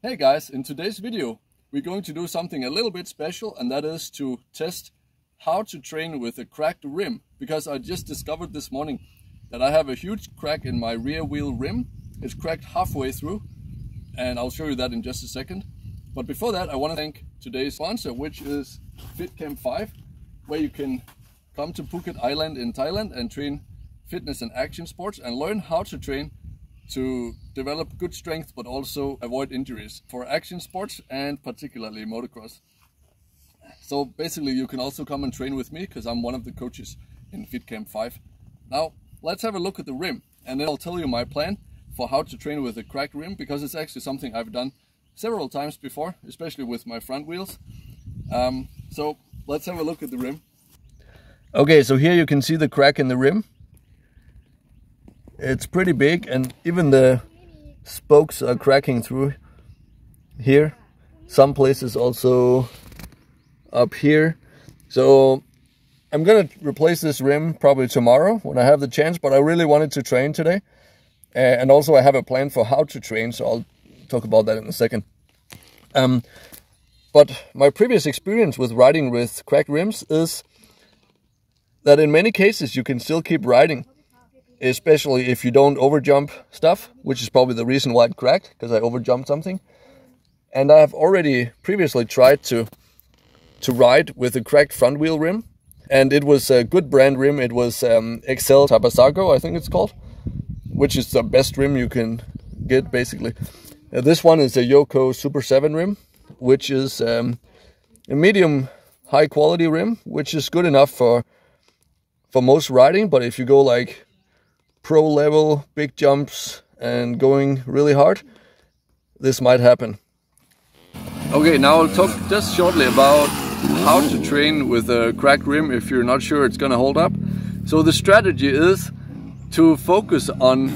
Hey guys, in today's video we're going to do something a little bit special, and that is to test how to train with a cracked rim, because I just discovered this morning that I have a huge crack in my rear wheel rim. It's cracked halfway through and I'll show you that in just a second. But before that I want to thank today's sponsor, which is FitCamp 5, where you can come to Phuket Island in Thailand and train fitness and action sports and learn how to train to develop good strength but also avoid injuries for action sports and particularly motocross. So basically you can also come and train with me because I'm one of the coaches in FitCamp 5. Now let's have a look at the rim, and then I'll tell you my plan for how to train with a cracked rim, because it's actually something I've done several times before, especially with my front wheels. So let's have a look at the rim. Okay, so here you can see the crack in the rim. It's pretty big, and even the spokes are cracking through here. Some places also up here. So I'm gonna replace this rim probably tomorrow when I have the chance, but I really wanted to train today. And also I have a plan for how to train, so I'll talk about that in a second. But my previous experience with riding with cracked rims is that in many cases you can still keep riding, especially if you don't overjump stuff, which is probably the reason why it cracked, because I overjumped something. And I have already previously tried to ride with a cracked front wheel rim, and it was a good brand rim. It was XL Tabasago, I think it's called, which is the best rim you can get basically. This one is a Yoko Super 7 rim, which is a medium high quality rim, which is good enough for most riding. But if you go like pro level, big jumps and going really hard, this might happen. Okay, now I'll talk just shortly about how to train with a cracked rim if you're not sure it's gonna hold up. So the strategy is to focus on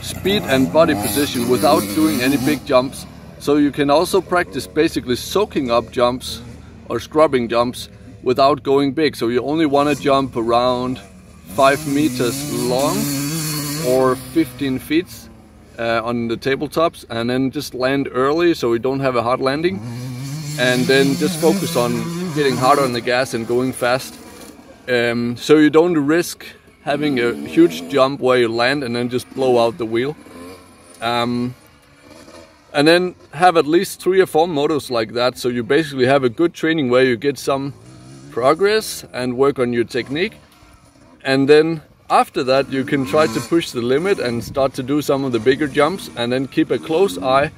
speed and body position without doing any big jumps. So you can also practice basically soaking up jumps or scrubbing jumps without going big. So you only want to jump around 5 meters long or 15 feet on the tabletops, and then just land early so you don't have a hard landing, and then just focus on getting harder on the gas and going fast, so you don't risk having a huge jump where you land and then just blow out the wheel. And then have at least 3 or 4 motos like that, so you basically have a good training where you get some progress and work on your technique. And then after that you can try to push the limit and start to do some of the bigger jumps, and then keep a close eye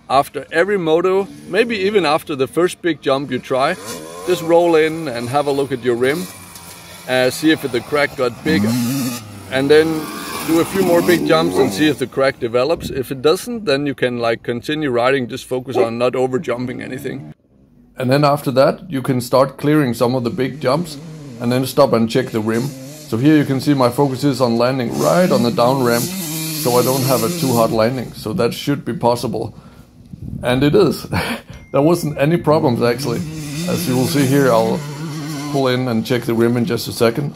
after every moto, maybe even after the first big jump you try. Just roll in and have a look at your rim, see if the crack got bigger, and then do a few more big jumps and see if the crack develops. If it doesn't, then you can like continue riding, just focus on not over jumping anything. And then after that you can start clearing some of the big jumps and then stop and check the rim. So here you can see my focus is on landing right on the down ramp, so I don't have a too hard landing. So that should be possible, and it is. There wasn't any problems actually. As you will see here, I'll pull in and check the rim in just a second.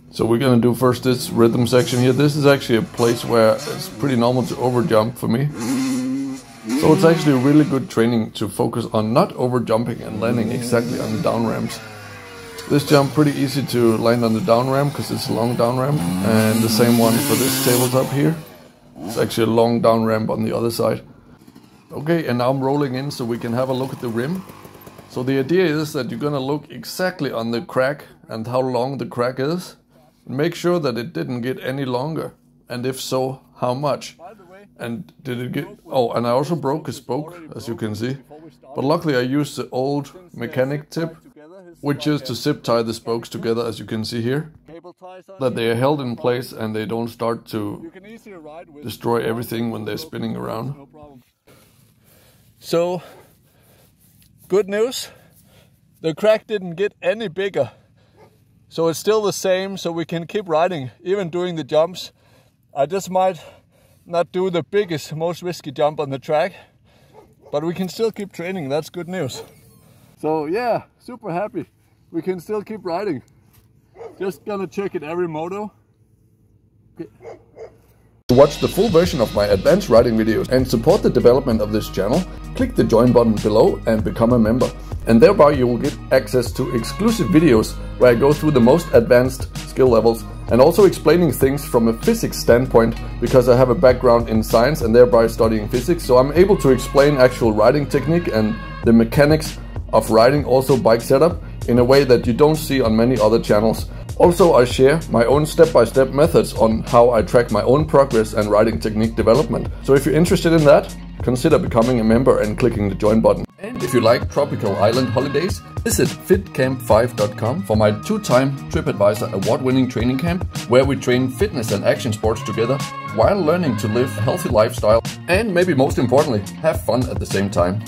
So we're gonna do first this rhythm section here. This is actually a place where it's pretty normal to overjump for me. So it's actually really good training to focus on not overjumping and landing exactly on the down ramps. This jump pretty easy to land on the down ramp because it's a long down ramp, and the same one for this tabletop here. It's actually a long down ramp on the other side. Okay, and now I'm rolling in so we can have a look at the rim. So the idea is that you're gonna look exactly on the crack and how long the crack is. Make sure that it didn't get any longer, and if so, how much. And did it get... Oh, and I also broke a spoke, as you can see. But luckily I used the old mechanic tip, which is to zip tie the spokes together, as you can see here, that they are held in place and they don't start to destroy everything when they're spinning around. So, good news, the crack didn't get any bigger. So it's still the same, so we can keep riding, even doing the jumps. I just might not do the biggest, most risky jump on the track, but we can still keep training. That's good news. So yeah, super happy. We can still keep riding. Just gonna check it every moto. Okay. To watch the full version of my advanced riding videos and support the development of this channel, click the join button below and become a member. And thereby you will get access to exclusive videos where I go through the most advanced skill levels and also explaining things from a physics standpoint, because I have a background in science and thereby studying physics, so I'm able to explain actual riding technique and the mechanics of riding, also bike setup, in a way that you don't see on many other channels. Also, I share my own step-by-step methods on how I track my own progress and riding technique development. So if you're interested in that, consider becoming a member and clicking the join button. And if you like tropical island holidays, visit fitcamp5.com for my 2-time TripAdvisor award-winning training camp, where we train fitness and action sports together while learning to live a healthy lifestyle and, maybe most importantly, have fun at the same time.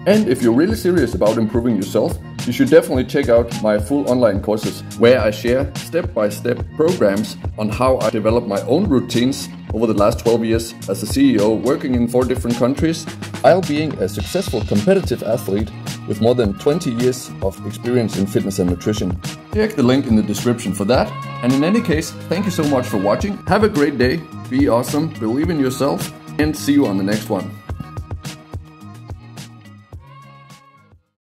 And if you're really serious about improving yourself, you should definitely check out my full online courses, where I share step-by-step programs on how I developed my own routines over the last 12 years as a CEO, working in 4 different countries, while being a successful competitive athlete with more than 20 years of experience in fitness and nutrition. Check the link in the description for that. And in any case, thank you so much for watching. Have a great day, be awesome, believe in yourself, and see you on the next one.